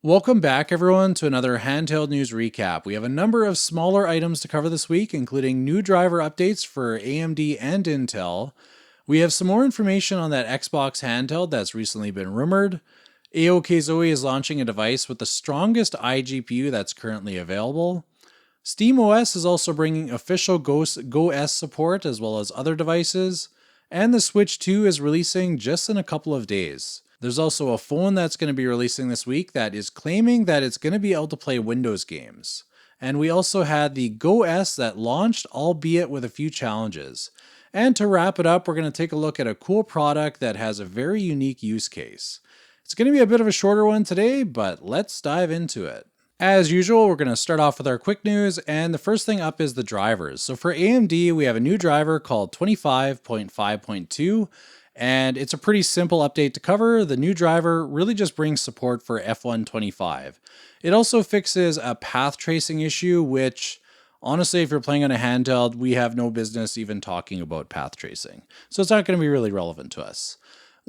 Welcome back, everyone, to another handheld news recap. We have a number of smaller items to cover this week, including new driver updates for AMD and Intel. We have some more information on that Xbox handheld that's recently been rumored. AOKZOE is launching a device with the strongest iGPU that's currently available. SteamOS is also bringing official GoS support as well as other devices. And the Switch 2 is releasing just in a couple of days. There's also a phone that's going to be releasing this week that is claiming that it's going to be able to play Windows games. And we also had the GoS that launched, albeit with a few challenges. And to wrap it up, we're going to take a look at a cool product that has a very unique use case. It's going to be a bit of a shorter one today, but let's dive into it. As usual, we're going to start off with our quick news, and the first thing up is the drivers. So for AMD, we have a new driver called 25.5.2, and it's a pretty simple update to cover. The new driver really just brings support for F125. It also fixes a path tracing issue, which honestly, if you're playing on a handheld, we have no business even talking about path tracing. So it's not going to be really relevant to us.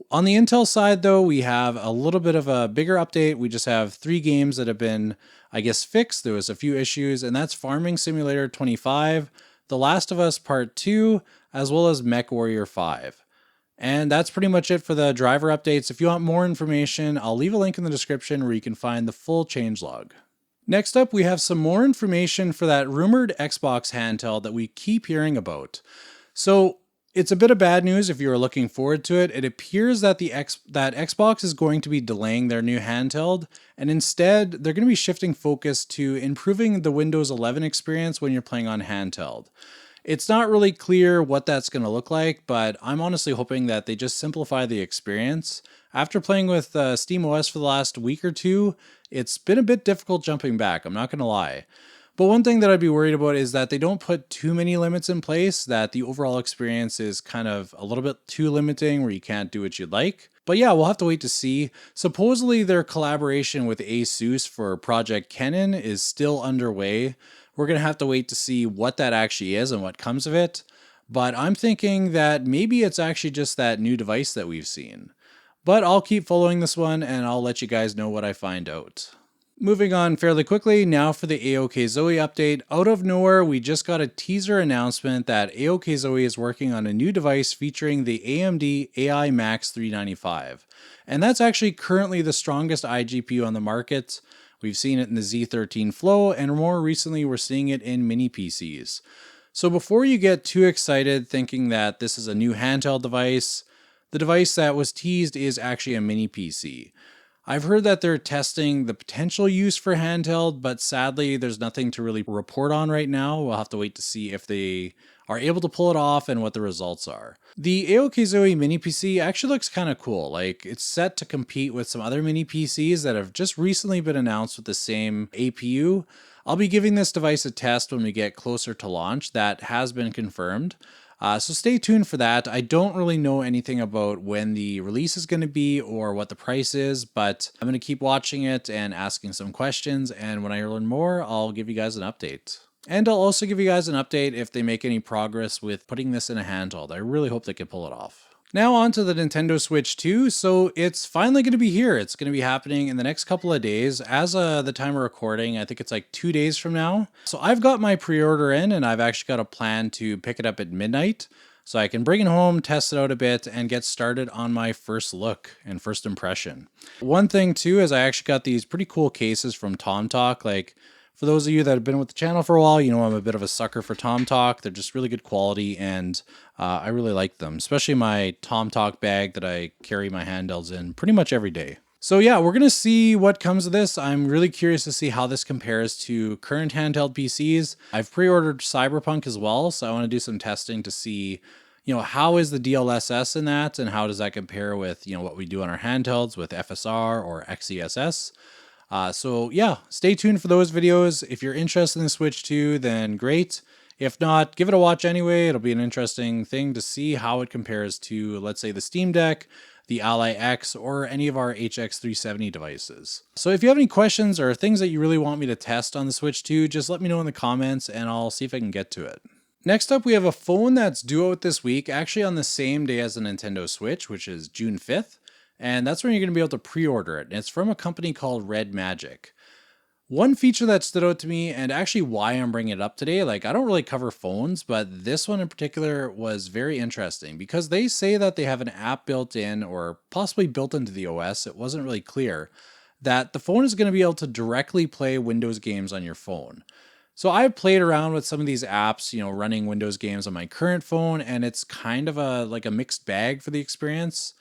On the Intel side, though, we have a little bit of a bigger update. We just have 3 games that have been, fixed. There was a few issues, and that's Farming Simulator 25, The Last of Us Part 2, as well as Mech Warrior 5. And that's pretty much it for the driver updates. If you want more information, I'll leave a link in the description where you can find the full changelog. Next up, we have some more information for that rumored Xbox handheld that we keep hearing about. So it's a bit of bad news if you are looking forward to it. It appears that that Xbox is going to be delaying their new handheld, and instead they're going to be shifting focus to improving the Windows 11 experience when you're playing on handheld. It's not really clear what that's going to look like, but I'm honestly hoping that they just simplify the experience. After playing with SteamOS for the last week or two, it's been a bit difficult jumping back, I'm not going to lie. But one thing that I'd be worried about is that they don't put too many limits in place, that the overall experience is kind of a little bit too limiting where you can't do what you'd like. But yeah, we'll have to wait to see. Supposedly their collaboration with ASUS for Project Kennen is still underway. We're going to have to wait to see what that actually is and what comes of it. But I'm thinking that maybe it's actually just that new device that we've seen. But I'll keep following this one and I'll let you guys know what I find out. Moving on fairly quickly, now for the AOKZOE update. Out of nowhere, we just got a teaser announcement that AOKZOE is working on a new device featuring the AMD AI Max 395. And that's actually currently the strongest iGPU on the market. We've seen it in the Z13 Flow, and more recently we're seeing it in mini PCs. So before you get too excited thinking that this is a new handheld device, the device that was teased is actually a mini PC. I've heard that they're testing the potential use for handheld, but sadly there's nothing to really report on right now. We'll have to wait to see if they are able to pull it off and what the results are. The AOKZOE mini PC actually looks kind of cool. Like, it's set to compete with some other mini PCs that have just recently been announced with the same APU. I'll be giving this device a test when we get closer to launch. That has been confirmed. So stay tuned for that. I don't really know anything about when the release is going to be or what the price is, but I'm going to keep watching it and asking some questions. And when I learn more, I'll give you guys an update. And I'll also give you guys an update if they make any progress with putting this in a handheld. I really hope they can pull it off. Now on to the Nintendo Switch 2. So it's finally going to be here. It's going to be happening in the next couple of days. As the time of recording, I think it's like 2 days from now. So I've got my pre-order in and I've actually got a plan to pick it up at midnight so I can bring it home, test it out a bit, and get started on my first look and first impression. One thing too is I actually got these pretty cool cases from TomTalk. Like, for those of you that have been with the channel for a while, you know I'm a bit of a sucker for TomTalk. They're just really good quality, and I really like them, especially my TomTalk bag that I carry my handhelds in pretty much every day. So yeah, we're going to see what comes of this. I'm really curious to see how this compares to current handheld PCs. I've pre-ordered Cyberpunk as well, so I want to do some testing to see, how is the DLSS in that, and how does that compare with, what we do on our handhelds with FSR or XeSS. So yeah, stay tuned for those videos. If you're interested in the Switch 2, then great. If not, give it a watch anyway. It'll be an interesting thing to see how it compares to, let's say, the Steam Deck, the Ally X, or any of our HX370 devices. So if you have any questions or things that you really want me to test on the Switch 2, just let me know in the comments and I'll see if I can get to it. Next up, we have a phone that's due out this week, actually on the same day as the Nintendo Switch, which is June 5th. and that's when you're going to be able to pre-order it. And it's from a company called Redmagic. One feature that stood out to me, and actually why I'm bringing it up today, like I don't really cover phones, but this one in particular was very interesting because they say that they have an app built in or possibly built into the OS. It wasn't really clear that the phone is going to be able to directly play Windows games on your phone. So I've played around with some of these apps, running Windows games on my current phone, and it's kind of like a mixed bag for the experience.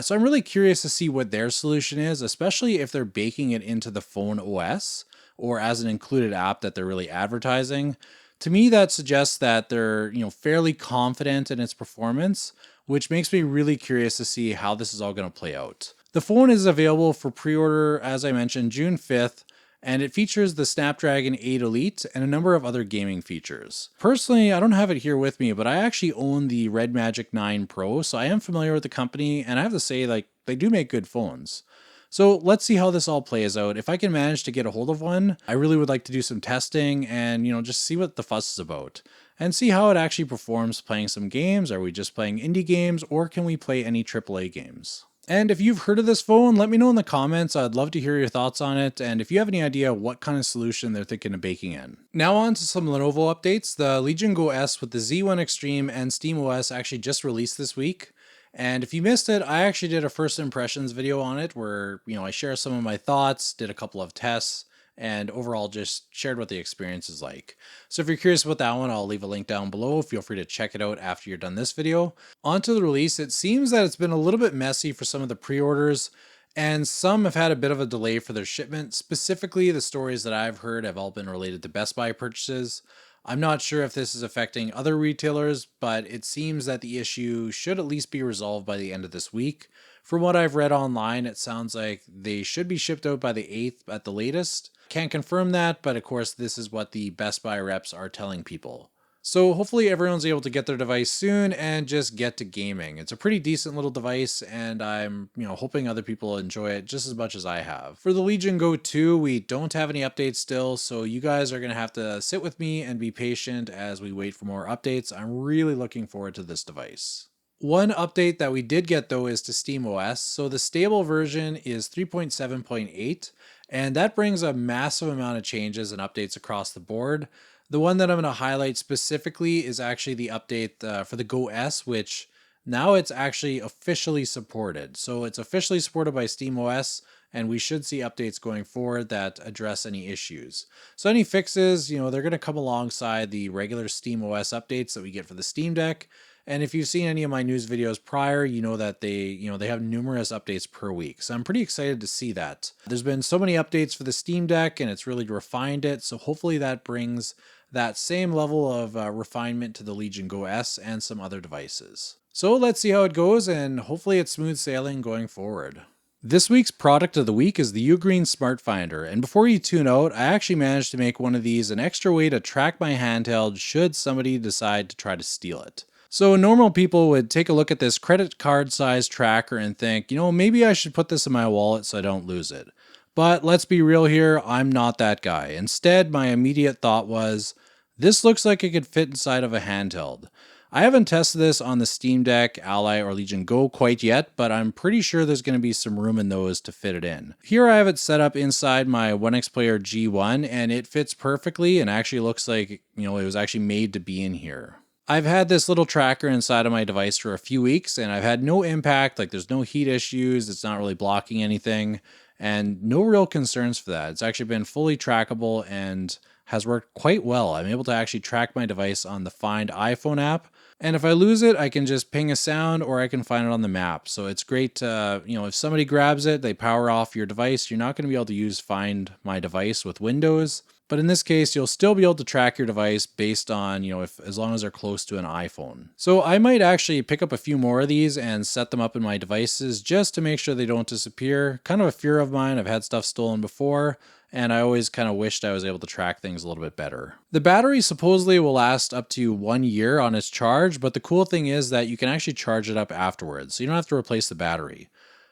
So I'm really curious to see what their solution is, especially if they're baking it into the phone OS or as an included app that they're really advertising. To me, that suggests that they're, fairly confident in its performance, which makes me really curious to see how this is all going to play out. The phone is available for pre-order, as I mentioned, June 5th, and it features the Snapdragon 8 Elite and a number of other gaming features. Personally, I don't have it here with me, but I actually own the Redmagic 9 Pro, so I am familiar with the company, and I have to say, they do make good phones. So let's see how this all plays out. If I can manage to get a hold of one, I really would like to do some testing and, just see what the fuss is about and see how it actually performs playing some games. Are we just playing indie games, or can we play any AAA games? And if you've heard of this phone, let me know in the comments. I'd love to hear your thoughts on it, and if you have any idea what kind of solution they're thinking of baking in. Now on to some Lenovo updates. The Legion Go S with the Z1 Extreme and SteamOS actually just released this week. And if you missed it, I actually did a first impressions video on it where, I share some of my thoughts, did a couple of tests, and overall just shared what the experience is like. So if you're curious about that one, I'll leave a link down below. Feel free to check it out after you're done this video. On to the release. It seems that it's been a little bit messy for some of the pre-orders, and some have had a bit of a delay for their shipment. Specifically, the stories that I've heard have all been related to Best Buy purchases. I'm not sure if this is affecting other retailers, but it seems that the issue should at least be resolved by the end of this week. From what I've read online, it sounds like they should be shipped out by the 8th at the latest. Can't confirm that, but of course this is what the Best Buy reps are telling people. So hopefully everyone's able to get their device soon and just get to gaming. It's a pretty decent little device, and I'm, hoping other people enjoy it just as much as I have. For the Legion Go 2, we don't have any updates still, so you guys are going to have to sit with me and be patient as we wait for more updates. I'm really looking forward to this device. One update that we did get though is to SteamOS. So the stable version is 3.7.8, and that brings a massive amount of changes and updates across the board. The one that I'm going to highlight specifically is actually the update for the Go S, which now it's actually officially supported. So it's officially supported by SteamOS, and we should see updates going forward that address any issues. So any fixes, they're going to come alongside the regular SteamOS updates that we get for the Steam Deck. And if you've seen any of my news videos prior, you know that they have numerous updates per week. So I'm pretty excited to see that. There's been so many updates for the Steam Deck, and it's really refined it. So hopefully that brings that same level of refinement to the Legion Go S and some other devices. So let's see how it goes, and hopefully it's smooth sailing going forward. This week's product of the week is the Ugreen Smart Finder, and before you tune out, I actually managed to make one of these an extra way to track my handheld should somebody decide to try to steal it. So normal people would take a look at this credit card size tracker and think, maybe I should put this in my wallet so I don't lose it. But let's be real here, I'm not that guy. Instead, my immediate thought was, this looks like it could fit inside of a handheld. I haven't tested this on the Steam Deck, Ally, or Legion Go quite yet, but I'm pretty sure there's going to be some room in those to fit it in. Here I have it set up inside my 1X Player G1, and it fits perfectly and actually looks like, it was actually made to be in here. I've had this little tracker inside of my device for a few weeks, and I've had no impact, there's no heat issues, it's not really blocking anything, and no real concerns for that. It's actually been fully trackable and has worked quite well. I'm able to actually track my device on the Find iPhone app, and if I lose it, I can just ping a sound or I can find it on the map. So it's great to, if somebody grabs it, they power off your device, you're not going to be able to use Find My Device with Windows. But in this case, you'll still be able to track your device based on, as long as they're close to an iPhone. So I might actually pick up a few more of these and set them up in my devices just to make sure they don't disappear. Kind of a fear of mine. I've had stuff stolen before, and I always kind of wished I was able to track things a little bit better. The battery supposedly will last up to 1 year on its charge, but the cool thing is that you can actually charge it up afterwards, so you don't have to replace the battery.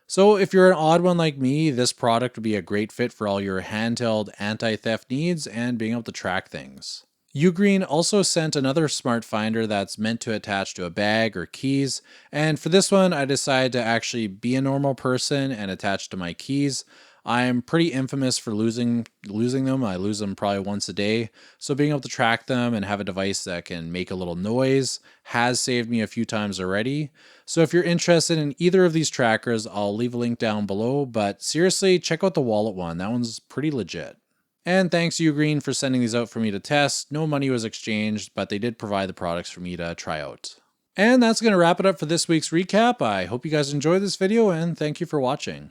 So if you're an odd one like me, this product would be a great fit for all your handheld anti-theft needs and being able to track things. Ugreen also sent another smart finder that's meant to attach to a bag or keys, and for this one I decided to actually be a normal person and attach to my keys. I'm pretty infamous for losing them. I lose them probably once a day, so being able to track them and have a device that can make a little noise has saved me a few times already. So if you're interested in either of these trackers, I'll leave a link down below, but seriously, check out the wallet one. That one's pretty legit. And thanks Ugreen for sending these out for me to test. No money was exchanged, but they did provide the products for me to try out. And that's going to wrap it up for this week's recap. I hope you guys enjoyed this video and thank you for watching.